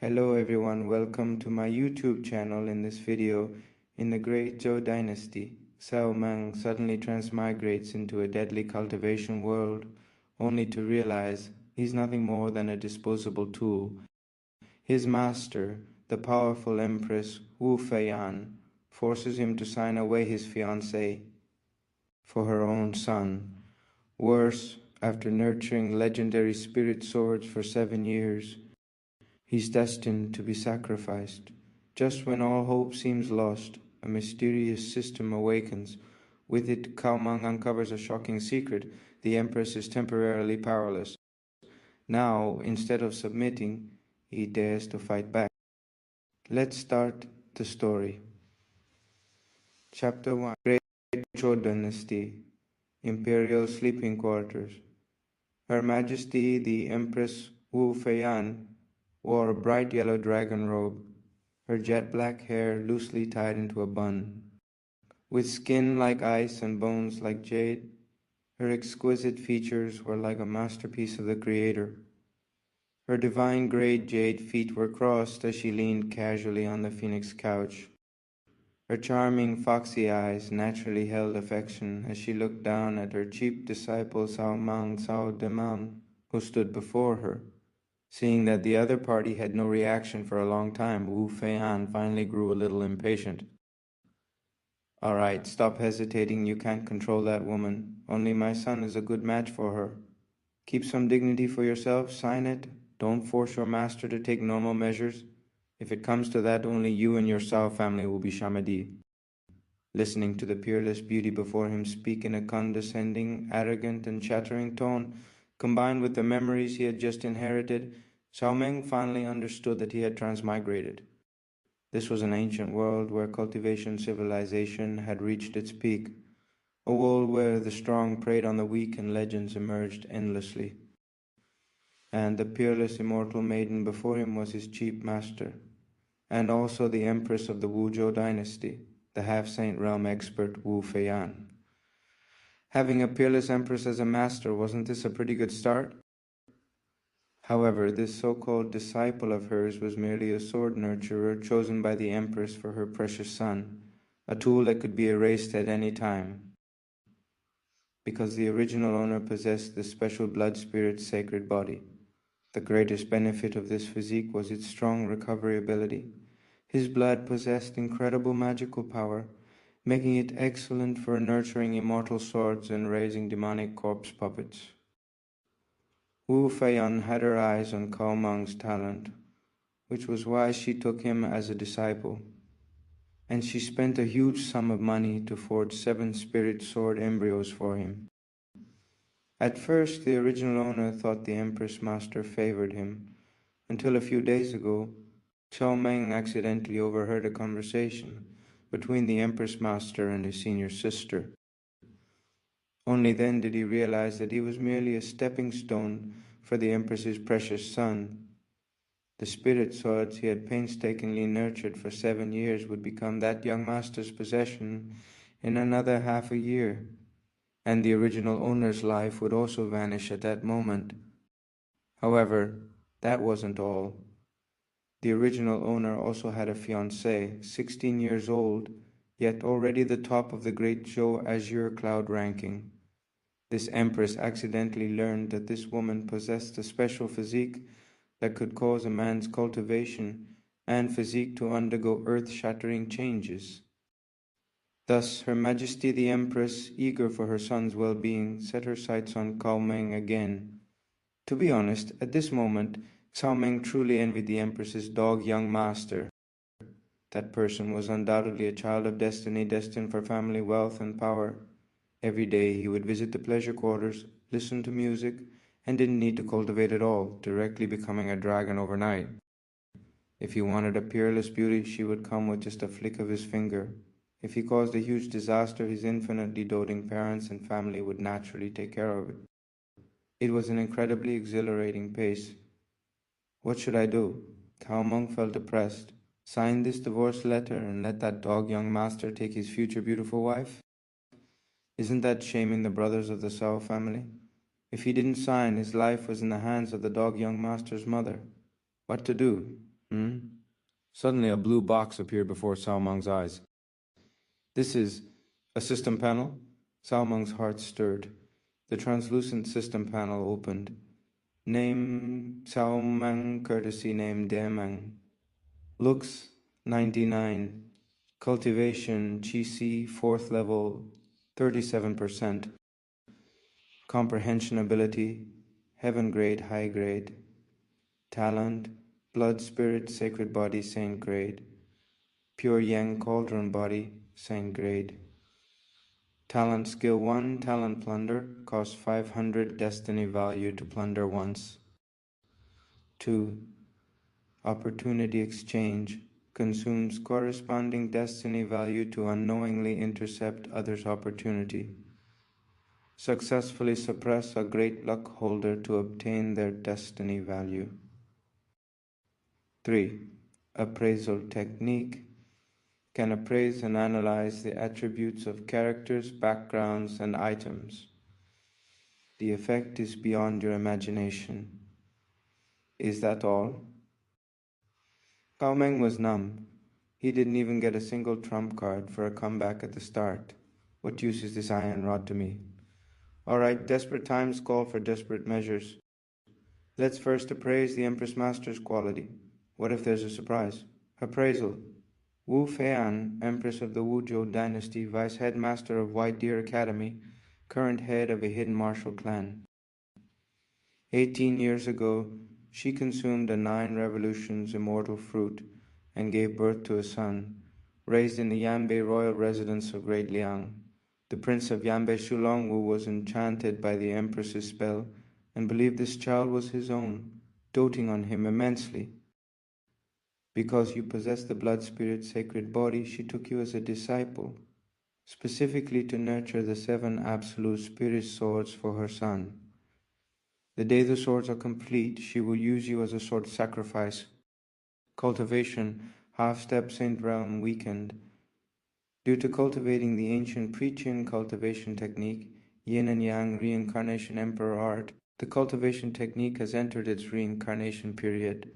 Hello everyone, welcome to my YouTube channel. In this video, in the Great Zhou Dynasty, Cao Meng suddenly transmigrates into a deadly cultivation world, only to realize he's nothing more than a disposable tool. His master, the powerful Empress Wu Feiyan, forces him to sign away his fiancée for her own son. Worse, after nurturing legendary spirit swords for 7 years, he's destined to be sacrificed. Just when all hope seems lost, a mysterious system awakens. With it, Cao Meng uncovers a shocking secret. The Empress is temporarily powerless. Now, instead of submitting, he dares to fight back. Let's start the story. Chapter 1. Great Zhou Dynasty, Imperial Sleeping Quarters. Her Majesty the Empress Wu Feiyan wore a bright yellow dragon robe, her jet-black hair loosely tied into a bun. With skin like ice and bones like jade, her exquisite features were like a masterpiece of the Creator. Her divine gray jade feet were crossed as she leaned casually on the phoenix couch. Her charming, foxy eyes naturally held affection as she looked down at her cheap disciple Cao Meng, who stood before her. Seeing that the other party had no reaction for a long time, Wu Feiyan finally grew a little impatient. "All right, stop hesitating. You can't control that woman. Only my son is a good match for her. Keep some dignity for yourself. Sign it. Don't force your master to take normal measures. If it comes to that, only you and your Cao family will be Shamadi." Listening to the peerless beauty before him speak in a condescending, arrogant, and chattering tone, combined with the memories he had just inherited, Cao Meng finally understood that he had transmigrated. This was an ancient world where cultivation civilization had reached its peak, a world where the strong preyed on the weak and legends emerged endlessly. And the peerless immortal maiden before him was his chief master, and also the Empress of the Wu Zhou Dynasty, the half-saint realm expert Wu Feiyan. Having a peerless empress as a master, wasn't this a pretty good start? However, this so-called disciple of hers was merely a sword nurturer chosen by the Empress for her precious son, a tool that could be erased at any time. Because the original owner possessed the special blood spirit's sacred body. The greatest benefit of this physique was its strong recovery ability. His blood possessed incredible magical power, making it excellent for nurturing immortal swords and raising demonic corpse puppets. Wu Feiyan had her eyes on Cao Meng's talent, which was why she took him as a disciple, and she spent a huge sum of money to forge 7 spirit sword embryos for him. At first, the original owner thought the Empress Master favored him, until a few days ago, Cao Meng accidentally overheard a conversation between the Empress Master and his senior sister. Only then did he realize that he was merely a stepping stone for the Empress's precious son. The spirit swords he had painstakingly nurtured for 7 years would become that young master's possession in another half a year, and the original owner's life would also vanish at that moment. However, that wasn't all. The original owner also had a fiancée, 16 years old, yet already the top of the Great Zhou Azure Cloud ranking. This empress accidentally learned that this woman possessed a special physique that could cause a man's cultivation and physique to undergo earth-shattering changes. Thus, Her Majesty the Empress, eager for her son's well-being, set her sights on Cao Meng again. To be honest, at this moment, Cao Meng truly envied the Empress's dog young master. That person was undoubtedly a child of destiny, destined for family wealth and power. Every day he would visit the pleasure quarters, listen to music, and didn't need to cultivate at all, directly becoming a dragon overnight. If he wanted a peerless beauty, she would come with just a flick of his finger. If he caused a huge disaster, his infinitely doting parents and family would naturally take care of it. It was an incredibly exhilarating pace. What should I do? Cao Meng felt depressed. Sign this divorce letter and let that dog young master take his future beautiful wife? Isn't that shaming the brothers of the Cao family? If he didn't sign, his life was in the hands of the dog young master's mother. What to do? Suddenly a blue box appeared before Cao Meng's eyes. This is a system panel? Cao Meng's heart stirred. The translucent system panel opened. Name Cao Meng, courtesy name Demeng. Looks 99. Cultivation Qi 4th level 37%. Comprehension ability heaven grade, high grade. Talent blood spirit sacred body saint grade. Pure yang cauldron body saint grade. Talent skill 1 talent plunder costs 500 destiny value to plunder once. 2. Opportunity exchange consumes corresponding destiny value to unknowingly intercept others' opportunity. Successfully suppress a great luck holder to obtain their destiny value. 3. Appraisal technique can appraise and analyze the attributes of characters, backgrounds, and items. The effect is beyond your imagination. Is that all? Cao Meng was numb. He didn't even get a single trump card for a comeback at the start. What use is this iron rod to me? All right, desperate times call for desperate measures. Let's first appraise the Empress Master's quality. What if there's a surprise? Appraisal. Wu Feiyan, Empress of the Wu Zhou Dynasty, Vice Headmaster of White Deer Academy, current head of a hidden martial clan. 18 years ago, she consumed a 9 revolutions immortal fruit and gave birth to a son, raised in the Yanbei royal residence of Great Liang. The prince of Yanbei Shulongwu was enchanted by the empress's spell and believed this child was his own, doting on him immensely. Because you possess the blood spirit sacred body, she took you as a disciple, specifically to nurture the 7 absolute spirit swords for her son. The day the swords are complete, she will use you as a sword sacrifice. Cultivation, half-step Saint Realm weakened. Due to cultivating the ancient pre-Qin cultivation technique, Yin and Yang reincarnation emperor art, the cultivation technique has entered its reincarnation period.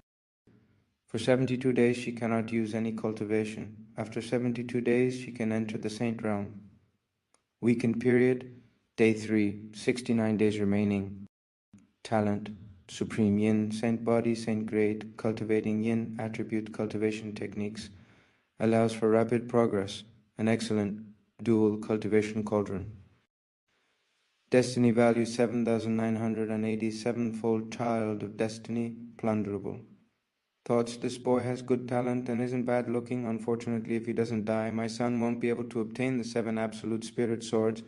For 72 days she cannot use any cultivation. After 72 days she can enter the Saint Realm. Weakened period, day 3, 69 days remaining. Talent, Supreme Yin, Saint Body, Saint Grade, cultivating Yin attribute cultivation techniques, allows for rapid progress, an excellent dual cultivation cauldron. Destiny value 7,987-fold child of destiny, plunderable. Thoughts, this boy has good talent and isn't bad looking. Unfortunately, if he doesn't die, my son won't be able to obtain the 7 absolute spirit swords.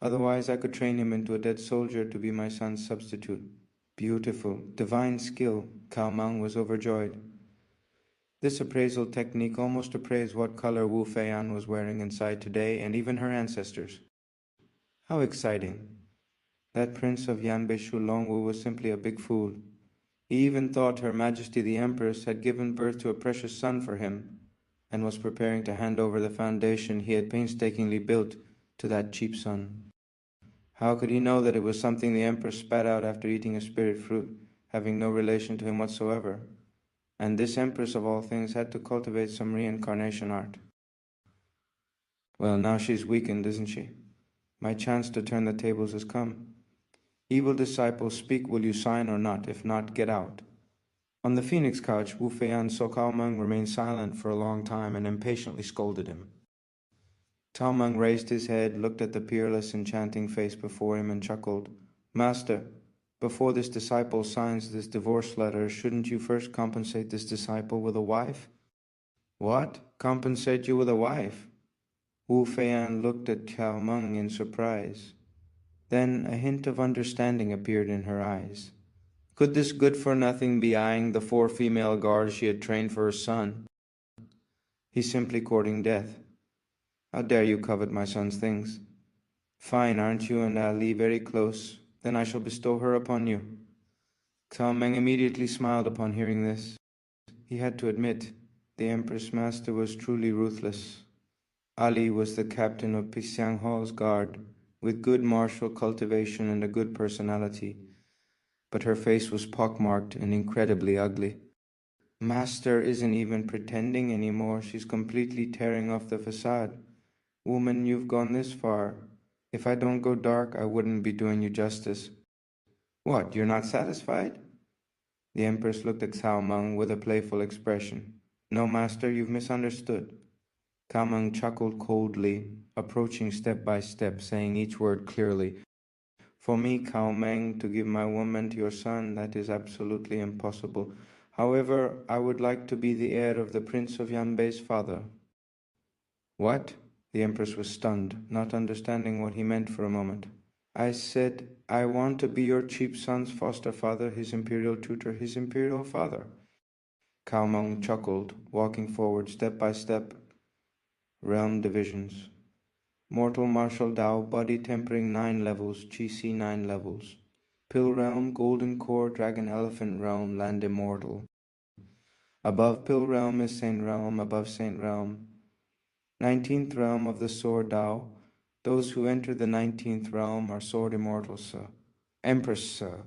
Otherwise, I could train him into a dead soldier to be my son's substitute. Beautiful, divine skill. Cao Meng was overjoyed. This appraisal technique almost appraised what color Wu Feiyan was wearing inside today and even her ancestors. How exciting. That prince of Yanbei Shulongwu was simply a big fool. He even thought Her Majesty the Empress had given birth to a precious son for him and was preparing to hand over the foundation he had painstakingly built to that cheap son. How could he know that it was something the Empress spat out after eating a spirit fruit, having no relation to him whatsoever? And this Empress of all things had to cultivate some reincarnation art. Well, now she's weakened, isn't she? My chance to turn the tables has come. Evil disciples, speak, will you sign or not? If not, get out. On the phoenix couch, Wu Feiyan saw Cao Meng remain silent for a long time and impatiently scolded him. Cao Meng raised his head, looked at the peerless, enchanting face before him and chuckled. Master, before this disciple signs this divorce letter, shouldn't you first compensate this disciple with a wife? What? Compensate you with a wife? Wu Feiyan looked at Cao Meng in surprise. Then a hint of understanding appeared in her eyes. Could this good-for-nothing be eyeing the 4 female guards she had trained for her son? He's simply courting death. How dare you covet my son's things? Fine, aren't you and Ali very close? Then I shall bestow her upon you. Cao Meng immediately smiled upon hearing this. He had to admit, the Empress Master was truly ruthless. Ali was the captain of Pixiang Hall's guard, with good martial cultivation and a good personality, but her face was pockmarked and incredibly ugly. Master isn't even pretending anymore. She's completely tearing off the facade. Woman, you've gone this far. If I don't go dark, I wouldn't be doing you justice. What, you're not satisfied? The Empress looked at Cao Meng with a playful expression. No, Master, you've misunderstood. Cao Meng chuckled coldly, approaching step by step, saying each word clearly. For me, Cao Meng, to give my woman to your son, that is absolutely impossible. However, I would like to be the heir of the Prince of Yanbei's father. What? The Empress was stunned, not understanding what he meant for a moment. I said, I want to be your cheap son's foster father, his imperial tutor, his imperial father. Cao Meng chuckled, walking forward step by step. Realm divisions. Mortal martial Dao, body tempering 9 levels, Chi Si 9 levels. Pill realm, golden core, dragon elephant realm, land immortal. Above Pill realm is Saint realm, above Saint realm. 19th realm of the sword Dao. Those who enter the 19th realm are sword immortals, sir. Empress, sir.